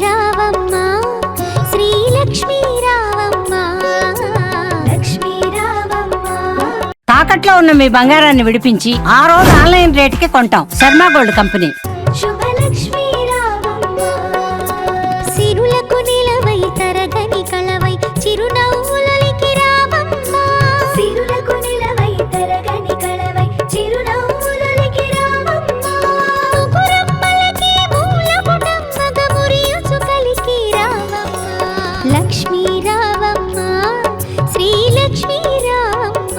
రావమ్మ శ్రీలక్ష్మీ రావమ్మ లక్ష్మీ రావమ్మ. తాకట్లో ఉన్న మీ బంగారాన్ని విడిపించి ఆ రోజు ఆన్లైన్ రేటుకి కొంటాం. Sharma gold company. శుభలక్ష్మీ రావమ్మ సిరులకు నిలవై తరగని కళవై చిరునవ్వులకి రావమ్మ సిరులకు నిలవై తరగని కళవై చిరునవ్వులకి రావమ్మ ముకురమ్మలకి మూలపుటమ్మగ మురియుచు కలికి రావమ్మ లక్ష్మీ రావమ్మ శ్రీలక్ష్మీ రావమ్మ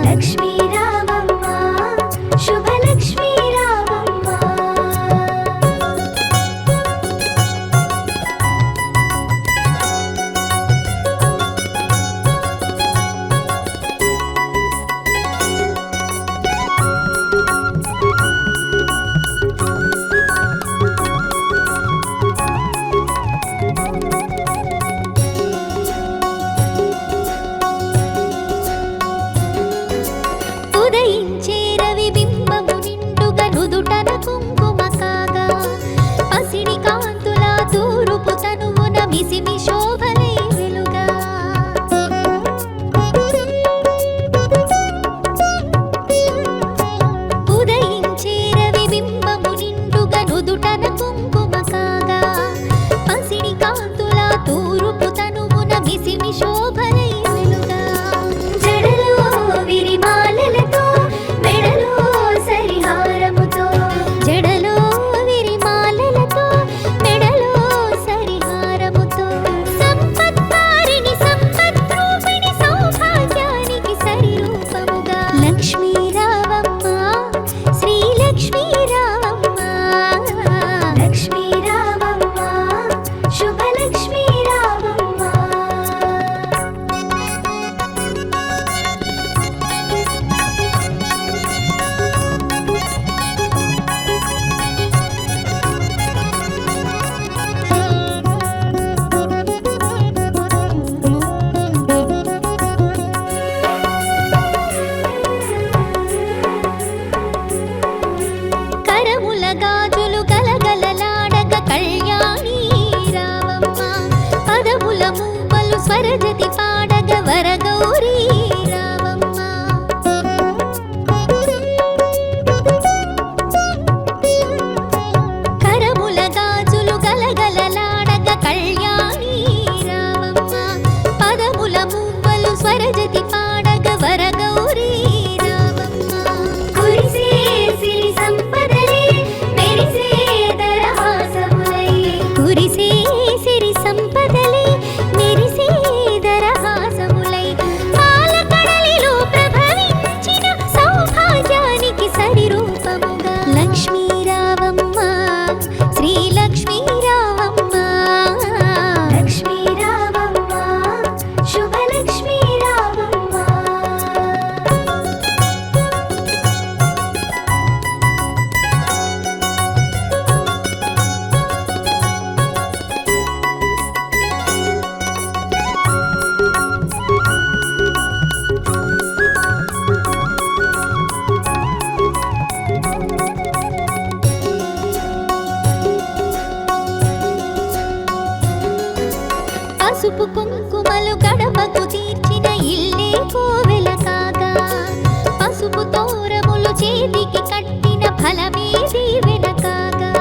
లక్ష్మీ రావమ్మ శుభలక్ష్మీ రావమ్మ. ఉదయించే రవి బింబము నిండుగా నుదుటన కుంకుమ కాగా పసిడి కాంతుల తూరుపు తనువున మిసిమి శోభలై వెలుగా ఉదయించే రవి బింబము నిండుగా నుదుటన కుంకుమ కాగా పసిడి కాంతుల తూరుపు తనువున మిసిమి శోభలై వెలుగా జడలో విరిమాలలతో మెడలో సరిహారముతో జడలో విరిమాలలతో మెడలో సరిహారముతో సంపత్కారిణి సంపద్రూపిణి సౌభాగ్యానికి సరిరూపముగా లక్ష్మీ రావమ్మ శ్రీలక్ష్మీ రావమ్మ లక్ష్మీ రావమ్మ శుభలక్ష్మీ రావమ్మ. కరముల గాజులు గలగలలాడగ కళ్యాణి రావమ్మ పదముల మూవలు స్వరజతి పాడగ వరగౌరీ రావమ్మ కరముల గాజులు గలగలలాడగ కళ్యాణి రావమ్మ పదముల మూవలు స్వరజతి పాడగ వరగౌరీ రావమ్మ కురిసే సిరి సంపదలే మెరిసే దరహాసములై కురిసే సిరి సంపదలే మెరిసే దరహాసములై పాలకడలిలో ప్రభవించిన సౌభాగ్యానికి సరిరూపముగా లక్ష్మీ రావమ్మ శ్రీలక్ష్మీ రావమ్మ లక్ష్మీ రావమ్మ శుభలక్ష్మీ రావమ్మ. పసుపు కుంకుమలు గడపకు తీర్చిన ఇల్లే కోవెల కాగా పసుపు తోరములు చేతికి కట్టిన ఫలమే దీవెన కాగా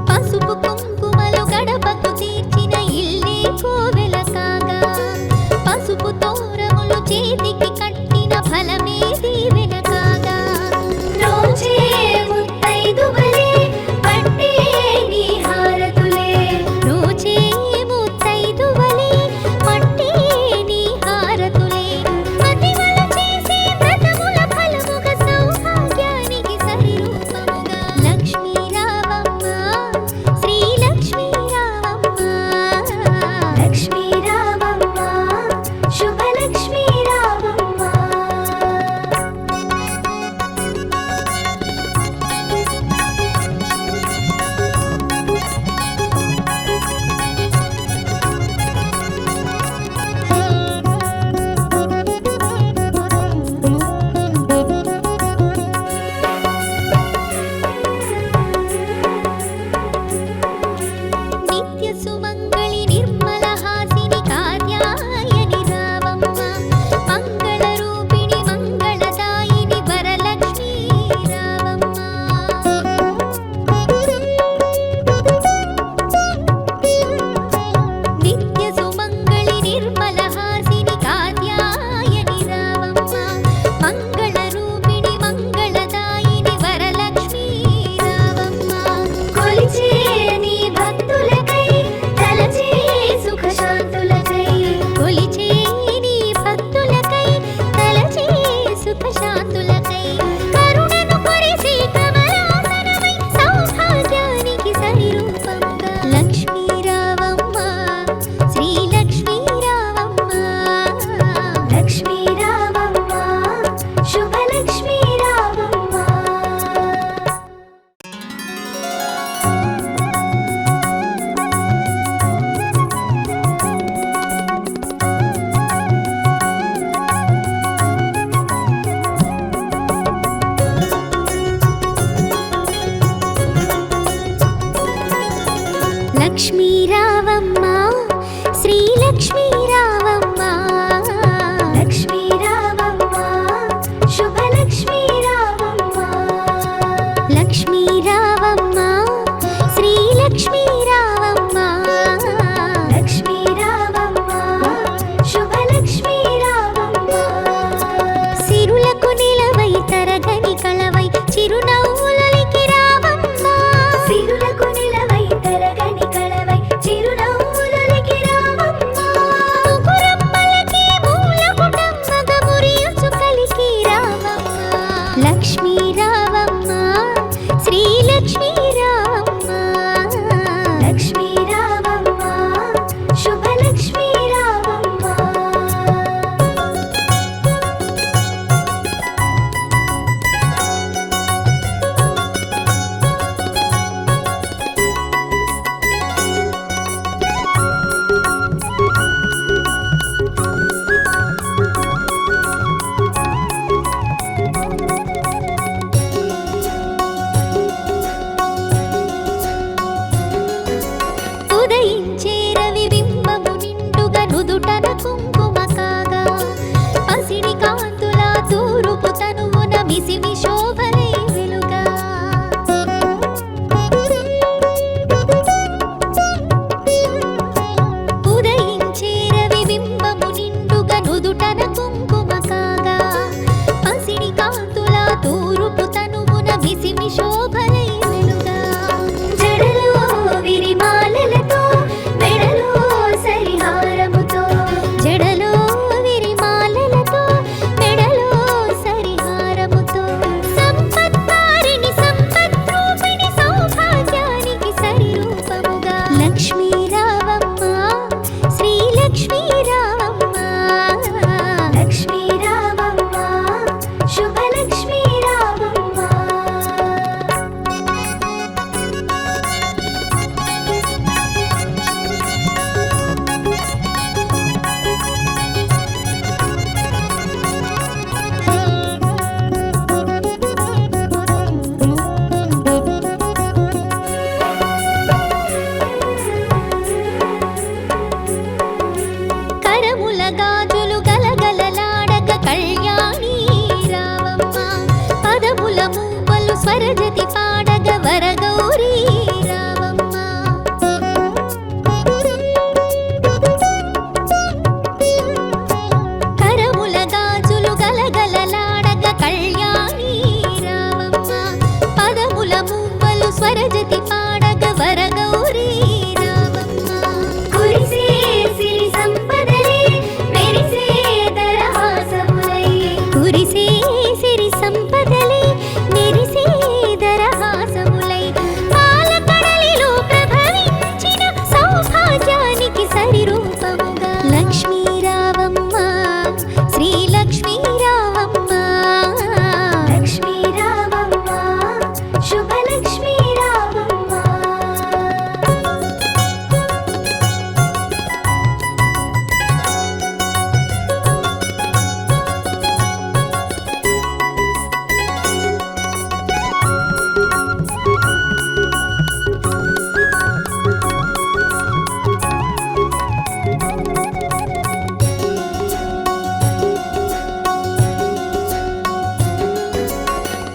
పసుపు కుంకుమలు గడపకు తీర్చిన ఇల్లే కోవెల కాగా పసుపు తోరములు చేతికి కట్టిన ఫలమే దీవెన కాగా రోజే ముత్తైదువలే పట్టే నీ హారతులే రోజే ముత్తైదువలే పట్టే నీ హారతులే లక్ష్మీ రావమ్మ శ్రీ లక్ష్మీ రావమ్మ లక్ష్మీ రావమ్మ శుభ లక్ష్మీ రావమ్మ ఉదయించే రవి బింబము నిండుగా నుదుటన కుంకుమ కాగా పసిడి కాంతుల తూరుపు తనువున మిసిమి శోభలై వెలుగా ఉదయించే రవి బింబము నిండుగా నుదుటన కుంకుమ కాగా పసిడి కాంతుల తూరుపు తనువున మిసిమి శోభలై వెలుగా జడలో విరిమాలలతో మెడలో సరిహారముతో జడలో విరిమాలలతో మెడలో సరిహారముతో సంపత్కారిణి సంపద్రూపిణి సౌభాగ్యానికి సరిరూపముగా లక్ష్మీ రావమ్మ శ్రీ లక్ష్మీ రావమ్మ లక్ష్మీ రావమ్మ శుభ లక్ష్మీ రావమ్మ కరముల గాజులు గలగలలాడక కళ్యాణి రావమ్మ పదముల మూవలు స్వరజతి పాడగ వరగౌరీ రావమ్మ కరముల గాజులు గలగలలాడక కళ్యాణి రావమ్మ పదముల మూవలు స్వరజతి పాడగ వరగౌరీ రావమ్మ కురిసే సిరి సంపదలే మెరిసే దరహాసములై కురిసే సిరి సంపదలే మెరిసే దరహాసములై పాలకడలిలో ప్రభవించిన సౌభాగ్యానికి సరిరూపముగా లక్ష్మీ రావమ్మ శ్రీ లక్ష్మీ రావమ్మ లక్ష్మీ రావమ్మ శుభ లక్ష్మీ రావమ్మ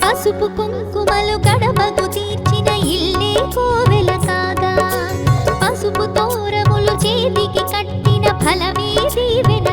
పసుపు కుంకుమలు గడపకు తీర్చిన ఇల్లే కోవెల కాగా పసుపు తోరములు చేతికి కట్టిన ఫలమే దీవెన